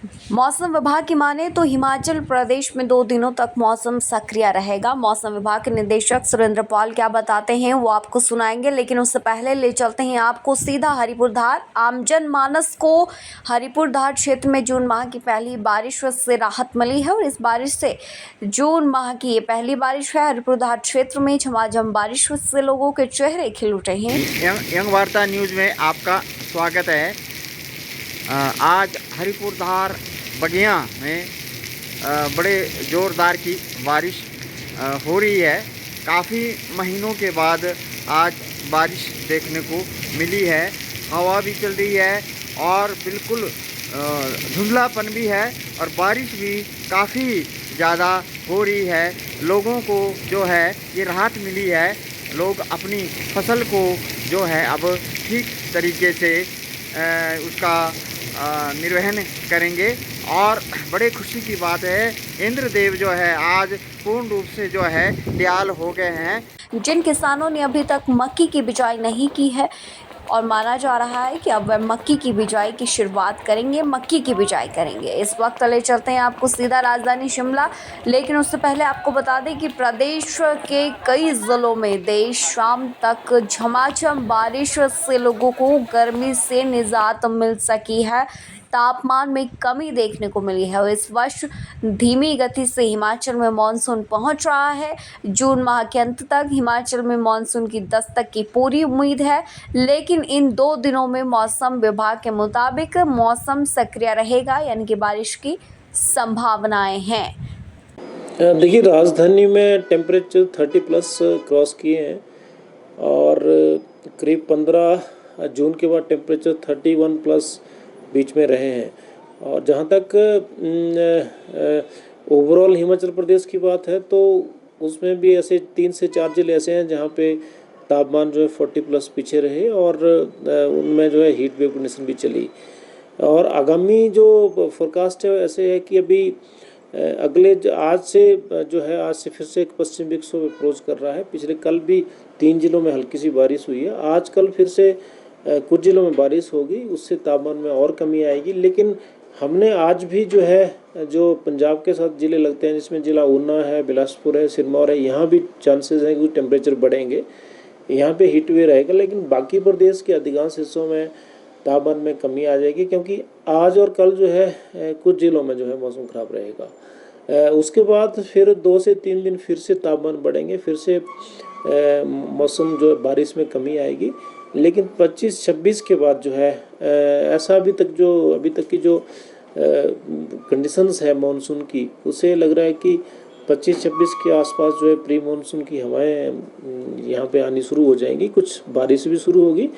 मौसम विभाग की माने तो हिमाचल प्रदेश में 2 दिनों तक मौसम सक्रिय रहेगा। मौसम विभाग के निदेशक सुरेंद्र पॉल क्या बताते हैं वो आपको सुनाएंगे, लेकिन उससे पहले ले चलते हैं आपको सीधा हरिपुर धार। आम जन मानस को हरिपुर धार क्षेत्र में जून माह की पहली बारिश से राहत मिली है और इस बारिश से जून माह की ये पहली बारिश है। हरिपुर धार क्षेत्र में झमाझम बारिश से लोगों के चेहरे खिल उठे हैं। यंग वार्ता न्यूज़ में आपका स्वागत है। आज हरिपुर धार बगिया में बड़े ज़ोरदार की बारिश हो रही है। काफ़ी महीनों के बाद आज बारिश देखने को मिली है। हवा भी चल रही है और बिल्कुल धुंधलापन भी है और बारिश भी काफ़ी ज़्यादा हो रही है। लोगों को जो है ये राहत मिली है। लोग अपनी फसल को जो है अब ठीक तरीके से उसका निर्वहन करेंगे और बड़े खुशी की बात है, इंद्रदेव जो है आज पूर्ण रूप से जो है दयाल हो गए हैं। जिन किसानों ने अभी तक मक्की की बिजाई नहीं की है और माना जा रहा है कि अब वह मक्की की बिजाई की शुरुआत करेंगे, मक्की की बिजाई करेंगे। इस वक्त ले चलते हैं आपको सीधा राजधानी शिमला, लेकिन उससे पहले आपको बता दें कि प्रदेश के कई ज़िलों में देर शाम तक झमाझम बारिश से लोगों को गर्मी से निजात मिल सकी है। तापमान में कमी देखने को मिली है और इस वर्ष धीमी गति से हिमाचल में मानसून पहुंच रहा है। जून माह के अंत तक हिमाचल में मानसून की दस्तक की पूरी उम्मीद है, लेकिन इन 2 दिनों में मौसम विभाग के मुताबिक मौसम सक्रिय रहेगा, यानी कि बारिश की संभावनाएं हैं। देखिए, राजधानी में टेम्परेचर 30+ क्रॉस किए हैं और करीब 15 जून के बाद टेम्परेचर 31+ बीच में रहे हैं। और जहाँ तक ओवरऑल हिमाचल प्रदेश की बात है तो उसमें भी ऐसे 3 से 4 जिले ऐसे हैं जहाँ पे तापमान जो है 40+ पीछे रहे और उनमें जो है हीट वेव कंडीशन भी चली। और आगामी जो फोरकास्ट है ऐसे है कि अभी अगले आज से फिर से एक पश्चिम विक्षोभ अप्रोच कर रहा है। पिछले कल भी 3 जिलों में हल्की सी बारिश हुई है। आज कल फिर से कुछ जिलों में बारिश होगी, उससे तापमान में और कमी आएगी। लेकिन हमने आज भी जो पंजाब के साथ ज़िले लगते हैं, जिसमें ज़िला ऊना है, बिलासपुर है, सिरमौर है, यहाँ भी चांसेस हैं कि टेम्परेचर बढ़ेंगे, यहाँ पे हीट वेव रहेगा। लेकिन बाकी प्रदेश के अधिकांश हिस्सों में तापमान में कमी आ जाएगी, क्योंकि आज और कल जो है कुछ जिलों में जो है मौसम ख़राब रहेगा। उसके बाद फिर 2 से 3 दिन फिर से तापमान बढ़ेंगे, फिर से मौसम जो बारिश में कमी आएगी। लेकिन 25-26 के बाद जो है ऐसा अभी तक की जो कंडीशंस है मानसून की, उसे लग रहा है कि 25-26 के आसपास जो है प्री मानसून की हवाएं यहाँ पे आनी शुरू हो जाएंगी, कुछ बारिश भी शुरू होगी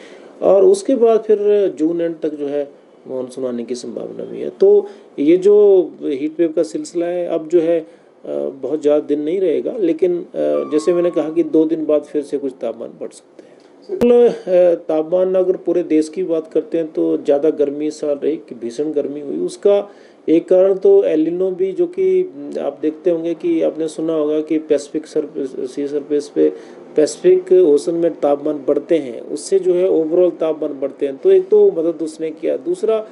और उसके बाद फिर जून एंड तक जो है मानसून आने की संभावना भी है। तो ये जो हीट वेव का सिलसिला है अब जो है बहुत ज़्यादा दिन नहीं रहेगा, लेकिन जैसे मैंने कहा कि 2 दिन बाद फिर से कुछ तापमान बढ़ सकते हैं। तापमान अगर पूरे देश की बात करते हैं तो ज़्यादा गर्मी इस साल रही, कि भीषण गर्मी हुई। उसका एक कारण तो एलिनो भी, जो कि आप देखते होंगे कि आपने सुना होगा कि पैसिफिक सी सरफेस पे पैसिफिक ओशन में तापमान बढ़ते हैं, उससे जो है ओवरऑल तापमान बढ़ते हैं। तो एक तो मदद उसने किया। दूसरा,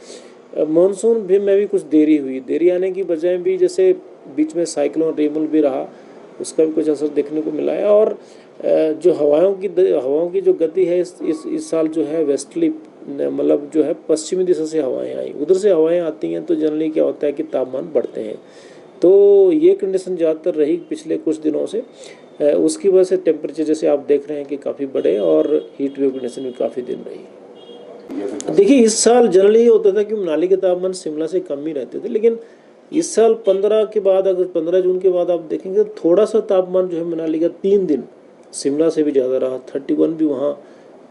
मानसून भी में भी कुछ देरी आने की बजाय भी, जैसे बीच में साइक्लोन रेमल भी रहा, उसका भी कुछ असर देखने को मिला है। और जो हवाओं की जो गति है इस साल जो है वेस्टली, मतलब जो है पश्चिमी दिशा से हवाएं आई, उधर से हवाएं आती हैं तो जनरली क्या होता है कि तापमान बढ़ते हैं। तो ये कंडीशन ज़्यादातर रही पिछले कुछ दिनों से। उसकी वजह से टेम्परेचर जैसे आप देख रहे हैं कि काफ़ी बढ़े और हीट वेव कंडीशन भी काफ़ी दिन रही। देखिए, इस साल जनरली ये होता था कि मनाली के तापमान शिमला से कम ही रहते थे, लेकिन इस साल 15 के बाद, अगर 15 जून के बाद आप देखेंगे तो थोड़ा सा तापमान जो है मनाली का 3 दिन शिमला से भी ज़्यादा रहा। 31 भी वहाँ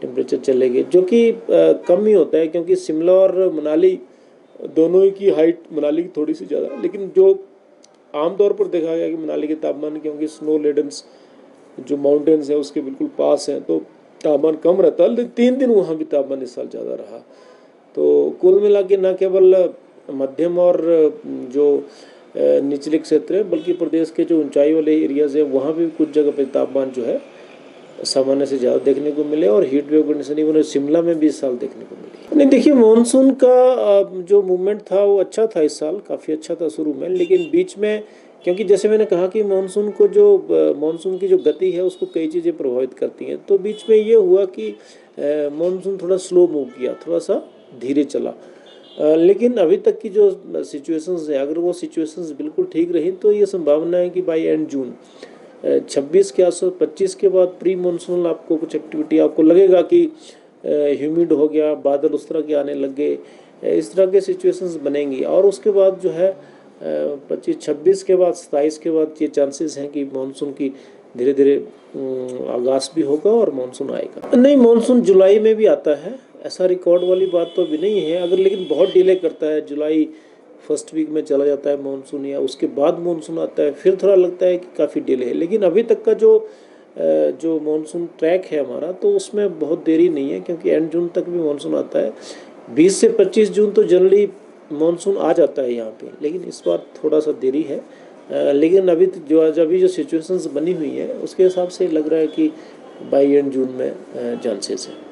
टेम्परेचर चले गए, जो कि कम ही होता है, क्योंकि शिमला और मनाली दोनों ही की हाइट मनाली की थोड़ी सी ज़्यादा, लेकिन जो आमतौर पर देखा गया कि मनाली के तापमान, क्योंकि स्नो लेडन्स जो माउंटेन्स हैं उसके बिल्कुल पास हैं, तो तापमान कम रहता है। लेकिन 3 दिन वहाँ भी तापमान इस साल ज़्यादा रहा। तो कुल मिला के न केवल मध्यम और जो निचले क्षेत्र है, बल्कि प्रदेश के जो ऊंचाई वाले एरियाज़ है वहाँ भी कुछ जगह पे तापमान जो है सामान्य से ज़्यादा देखने को मिले और heat wave condition even Shimla में भी इस साल देखने को मिली। नहीं, देखिए मानसून का जो मूवमेंट था वो अच्छा था, इस साल काफ़ी अच्छा था शुरू में, लेकिन बीच में क्योंकि जैसे मैंने कहा कि मानसून की जो गति है उसको कई चीज़ें प्रभावित करती हैं, तो बीच में ये हुआ कि मानसून थोड़ा स्लो मूव किया, थोड़ा सा धीरे चला। लेकिन अभी तक की जो सिचुएशंस है, अगर वो सिचुएशंस बिल्कुल ठीक रही तो ये संभावना है कि बाई एंड जून 26 के आसपास 25 के बाद प्री मानसून आपको कुछ एक्टिविटी आपको लगेगा कि ह्यूमिड हो गया, बादल उस तरह के आने लग गए, इस तरह के सिचुएशंस बनेंगी। और उसके बाद जो है 25-26 के बाद 27 के बाद ये चांसेस हैं कि मानसून की धीरे धीरे आगाज़ भी होगा और मानसून आएगा। नहीं, मानसून जुलाई में भी आता है, ऐसा रिकॉर्ड वाली बात तो अभी नहीं है। अगर लेकिन बहुत डिले करता है, जुलाई फर्स्ट वीक में चला जाता है मानसून, या उसके बाद मानसून आता है, फिर थोड़ा लगता है कि काफ़ी डिले है। लेकिन अभी तक का जो मानसून ट्रैक है हमारा, तो उसमें बहुत देरी नहीं है, क्योंकि एंड जून तक भी मानसून आता है। 20 से 25 जून तो जनरली मानसून आ जाता है यहाँ पे, लेकिन इस बार थोड़ा सा देरी है। लेकिन अभी जो सिचुएशंस बनी हुई है उसके हिसाब से लग रहा है कि बाई एंड जून में चांसेस है।